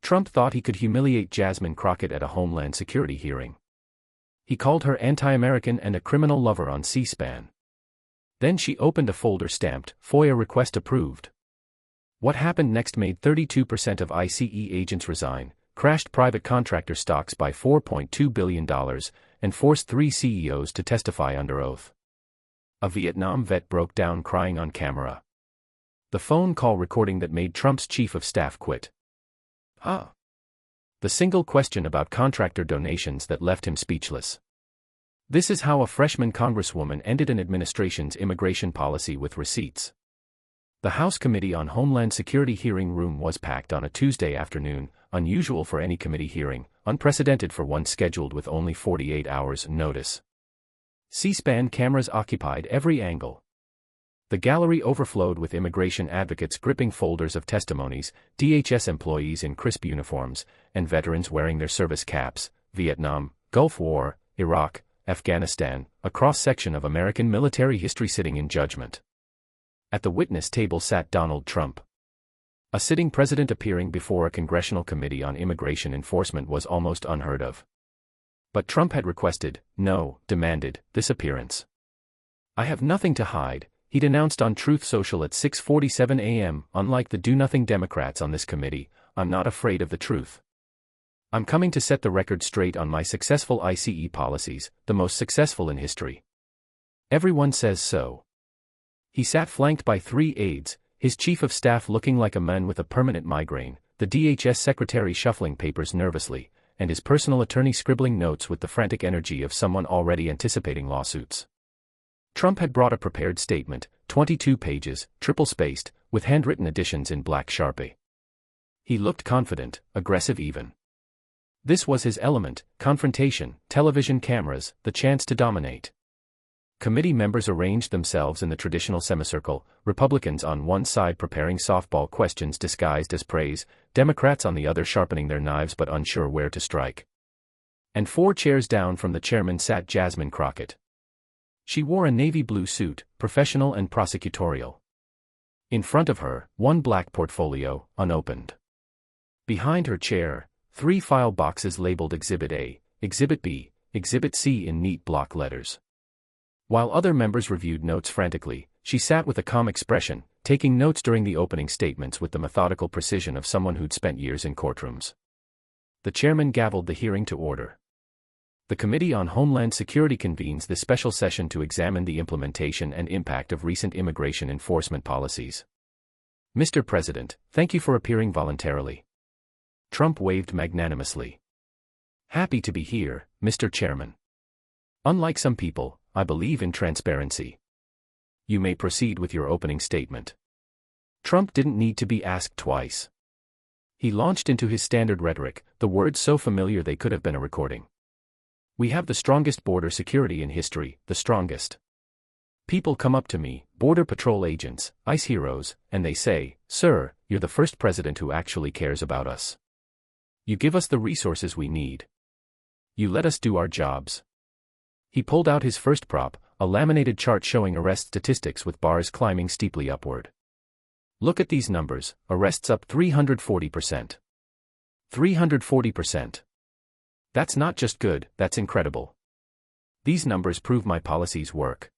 Trump thought he could humiliate Jasmine Crockett at a Homeland Security hearing. He called her anti-American and a criminal lover on C-SPAN. Then she opened a folder stamped, FOIA request approved. What happened next made 32% of ICE agents resign, crashed private contractor stocks by $4.2 billion, and forced 3 CEOs to testify under oath. A Vietnam vet broke down crying on camera. The phone call recording that made Trump's chief of staff quit. The single question about contractor donations that left him speechless. This is how a freshman congresswoman ended an administration's immigration policy with receipts. The House Committee on Homeland Security hearing room was packed on a Tuesday afternoon, unusual for any committee hearing, unprecedented for one scheduled with only 48 hours notice. C-SPAN cameras occupied every angle. The gallery overflowed with immigration advocates gripping folders of testimonies, DHS employees in crisp uniforms, and veterans wearing their service caps. Vietnam, Gulf War, Iraq, Afghanistan, a cross-section of American military history sitting in judgment. At the witness table sat Donald Trump. A sitting president appearing before a congressional committee on immigration enforcement was almost unheard of. But Trump had requested, no, demanded, this appearance. "I have nothing to hide," he'd announced on Truth Social at 6:47 a.m., "unlike the do-nothing Democrats on this committee, I'm not afraid of the truth. I'm coming to set the record straight on my successful ICE policies, the most successful in history. Everyone says so." He sat flanked by 3 aides, his chief of staff looking like a man with a permanent migraine, the DHS secretary shuffling papers nervously, and his personal attorney scribbling notes with the frantic energy of someone already anticipating lawsuits. Trump had brought a prepared statement, 22 pages, triple-spaced, with handwritten additions in black Sharpie. He looked confident, aggressive even. This was his element, confrontation, television cameras, the chance to dominate. Committee members arranged themselves in the traditional semicircle, Republicans on one side preparing softball questions disguised as praise, Democrats on the other sharpening their knives but unsure where to strike. And 4 chairs down from the chairman sat Jasmine Crockett. She wore a navy blue suit, professional and prosecutorial. In front of her, one black portfolio, unopened. Behind her chair, 3 file boxes labeled Exhibit A, Exhibit B, Exhibit C in neat block letters. While other members reviewed notes frantically, she sat with a calm expression, taking notes during the opening statements with the methodical precision of someone who'd spent years in courtrooms. The chairman gavelled the hearing to order. The Committee on Homeland Security convenes this special session to examine the implementation and impact of recent immigration enforcement policies. "Mr. President, thank you for appearing voluntarily." Trump waved magnanimously. "Happy to be here, Mr. Chairman. Unlike some people, I believe in transparency. You may proceed with your opening statement." Trump didn't need to be asked twice. He launched into his standard rhetoric, the words so familiar they could have been a recording. "We have the strongest border security in history, the strongest. People come up to me, Border Patrol agents, ICE heroes, and they say, 'Sir, you're the first president who actually cares about us. You give us the resources we need. You let us do our jobs.'" He pulled out his first prop, a laminated chart showing arrest statistics with bars climbing steeply upward. "Look at these numbers, arrests up 340%. 340%. That's not just good, that's incredible. These numbers prove my policies work.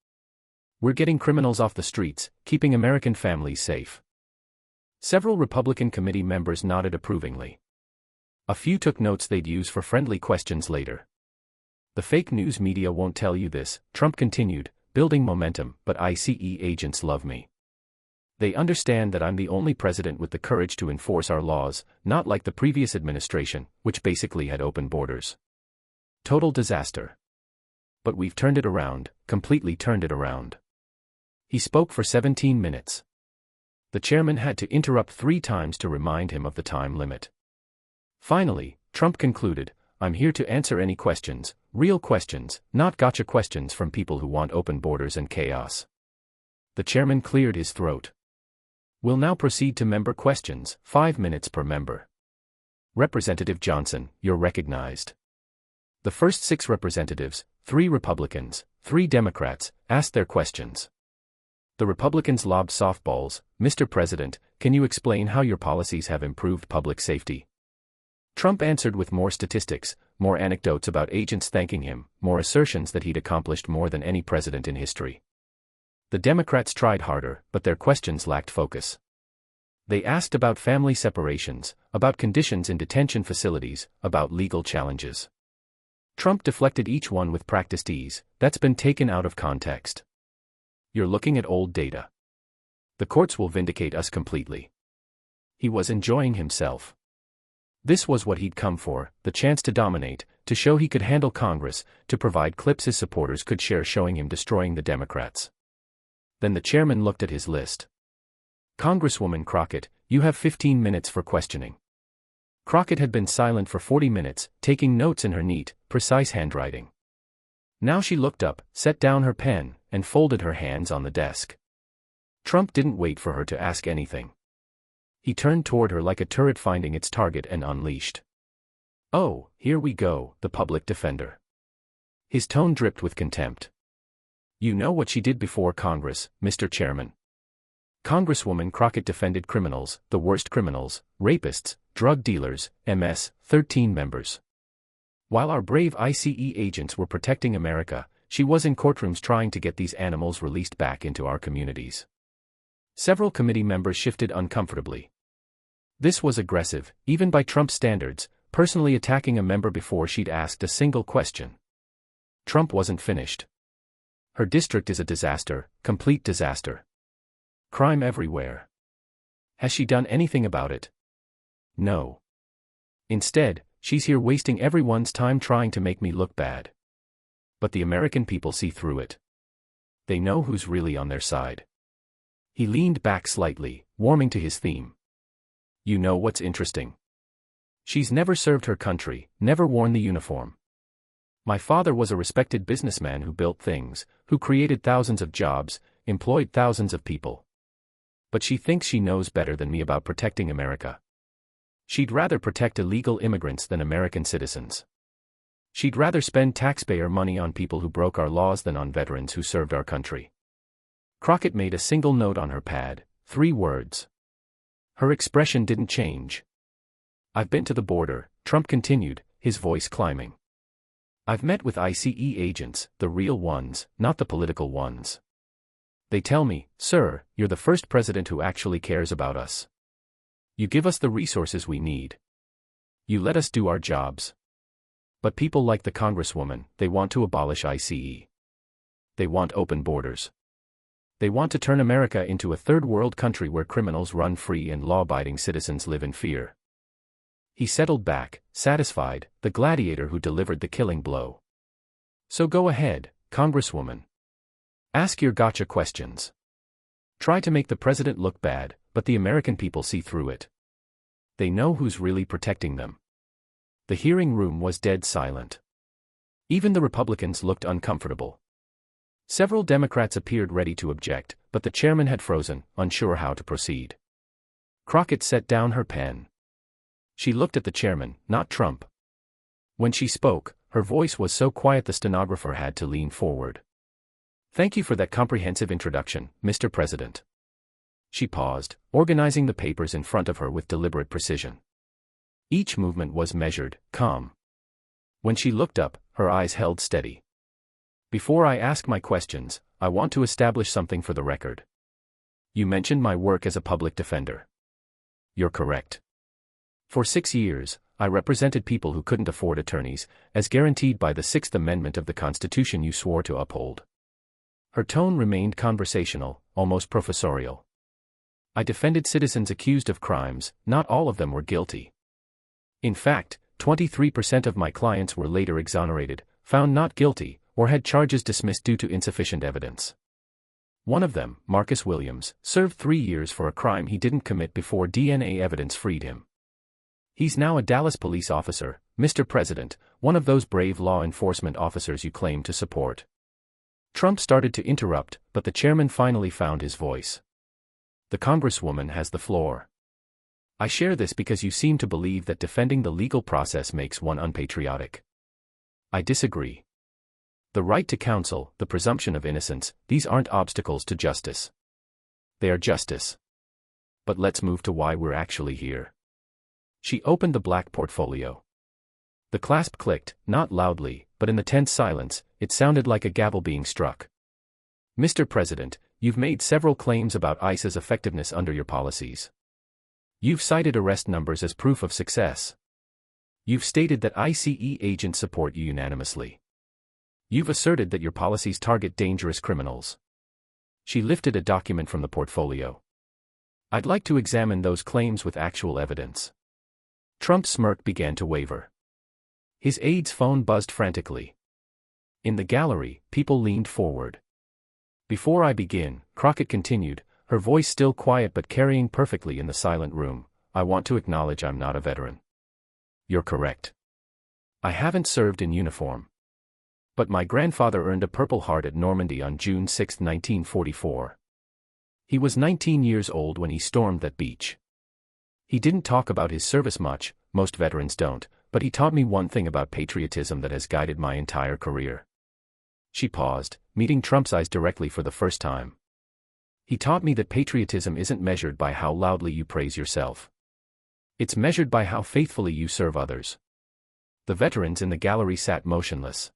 We're getting criminals off the streets, keeping American families safe." Several Republican committee members nodded approvingly. A few took notes they'd use for friendly questions later. "The fake news media won't tell you this," Trump continued, building momentum, "but ICE agents love me. They understand that I'm the only president with the courage to enforce our laws, not like the previous administration, which basically had open borders. Total disaster. But we've turned it around, completely turned it around." He spoke for 17 minutes. The chairman had to interrupt 3 times to remind him of the time limit. Finally, Trump concluded, "I'm here to answer any questions, real questions, not gotcha questions from people who want open borders and chaos." The chairman cleared his throat. "We'll now proceed to member questions, 5 minutes per member. Representative Johnson, you're recognized." The first 6 representatives, 3 Republicans, 3 Democrats, asked their questions. The Republicans lobbed softballs. "Mr. President, can you explain how your policies have improved public safety? Trump answered with more statistics, more anecdotes about agents thanking him, more assertions that he'd accomplished more than any president in history. The Democrats tried harder, but their questions lacked focus. They asked about family separations, about conditions in detention facilities, about legal challenges. Trump deflected each one with practiced ease. That's been taken out of context. You're looking at old data. The courts will vindicate us completely. He was enjoying himself. This was what he'd come for, the chance to dominate, to show he could handle Congress, to provide clips his supporters could share showing him destroying the Democrats. Then the chairman looked at his list. Congresswoman Crockett, you have 15 minutes for questioning. Crockett had been silent for 40 minutes, taking notes in her neat, precise handwriting. Now she looked up, set down her pen, and folded her hands on the desk. Trump didn't wait for her to ask anything. He turned toward her like a turret finding its target and unleashed. "Oh, here we go, the public defender." His tone dripped with contempt. "You know what she did before Congress, Mr. Chairman." Congresswoman Crockett defended criminals, the worst criminals, rapists, drug dealers, MS-13 members. While our brave ICE agents were protecting America, she was in courtrooms trying to get these animals released back into our communities. Several committee members shifted uncomfortably. This was aggressive, even by Trump's standards, personally attacking a member before she'd asked a single question. Trump wasn't finished. Her district is a disaster, complete disaster. Crime everywhere. Has she done anything about it? No. Instead, she's here wasting everyone's time trying to make me look bad. But the American people see through it. They know who's really on their side. He leaned back slightly, warming to his theme. You know what's interesting? She's never served her country, never worn the uniform. My father was a respected businessman who built things, who created thousands of jobs, employed thousands of people. But she thinks she knows better than me about protecting America. She'd rather protect illegal immigrants than American citizens. She'd rather spend taxpayer money on people who broke our laws than on veterans who served our country. Crockett made a single note on her pad, 3 words. Her expression didn't change. I've been to the border, Trump continued, his voice climbing. I've met with ICE agents, the real ones, not the political ones. They tell me, sir, you're the first president who actually cares about us. You give us the resources we need. You let us do our jobs. But people like the Congresswoman, they want to abolish ICE. They want open borders. They want to turn America into a third-world country where criminals run free and law-abiding citizens live in fear. He settled back, satisfied, the gladiator who delivered the killing blow. So go ahead, Congresswoman. Ask your gotcha questions. Try to make the president look bad, but the American people see through it. They know who's really protecting them. The hearing room was dead silent. Even the Republicans looked uncomfortable. Several Democrats appeared ready to object, but the chairman had frozen, unsure how to proceed. Crockett set down her pen. She looked at the chairman, not Trump. When she spoke, her voice was so quiet the stenographer had to lean forward. Thank you for that comprehensive introduction, Mr. President. She paused, organizing the papers in front of her with deliberate precision. Each movement was measured, calm. When she looked up, her eyes held steady. Before I ask my questions, I want to establish something for the record. You mentioned my work as a public defender. You're correct. For 6 years, I represented people who couldn't afford attorneys, as guaranteed by the 6th Amendment of the Constitution you swore to uphold. Her tone remained conversational, almost professorial. I defended citizens accused of crimes, not all of them were guilty. In fact, 23% of my clients were later exonerated, found not guilty, or had charges dismissed due to insufficient evidence. One of them, Marcus Williams, served 3 years for a crime he didn't commit before DNA evidence freed him. He's now a Dallas police officer, Mr. President, one of those brave law enforcement officers you claim to support. Trump started to interrupt, but the chairman finally found his voice. The Congresswoman has the floor. I share this because you seem to believe that defending the legal process makes one unpatriotic. I disagree. The right to counsel, the presumption of innocence, these aren't obstacles to justice. They are justice. But let's move to why we're actually here. She opened the black portfolio. The clasp clicked, not loudly, but in the tense silence, it sounded like a gavel being struck. Mr. President, you've made several claims about ICE's effectiveness under your policies. You've cited arrest numbers as proof of success. You've stated that ICE agents support you unanimously. You've asserted that your policies target dangerous criminals. She lifted a document from the portfolio. I'd like to examine those claims with actual evidence. Trump's smirk began to waver. His aide's phone buzzed frantically. In the gallery, people leaned forward. Before I begin, Crockett continued, her voice still quiet but carrying perfectly in the silent room, I want to acknowledge I'm not a veteran. You're correct. I haven't served in uniform. But my grandfather earned a Purple Heart at Normandy on June 6, 1944. He was 19 years old when he stormed that beach. He didn't talk about his service much, most veterans don't, but he taught me one thing about patriotism that has guided my entire career. She paused, meeting Trump's eyes directly for the first time. He taught me that patriotism isn't measured by how loudly you praise yourself. It's measured by how faithfully you serve others. The veterans in the gallery sat motionless.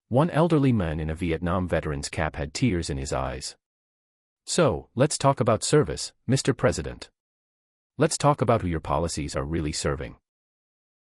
One elderly man in a Vietnam veteran's cap had tears in his eyes. So, let's talk about service, Mr. President. Let's talk about who your policies are really serving.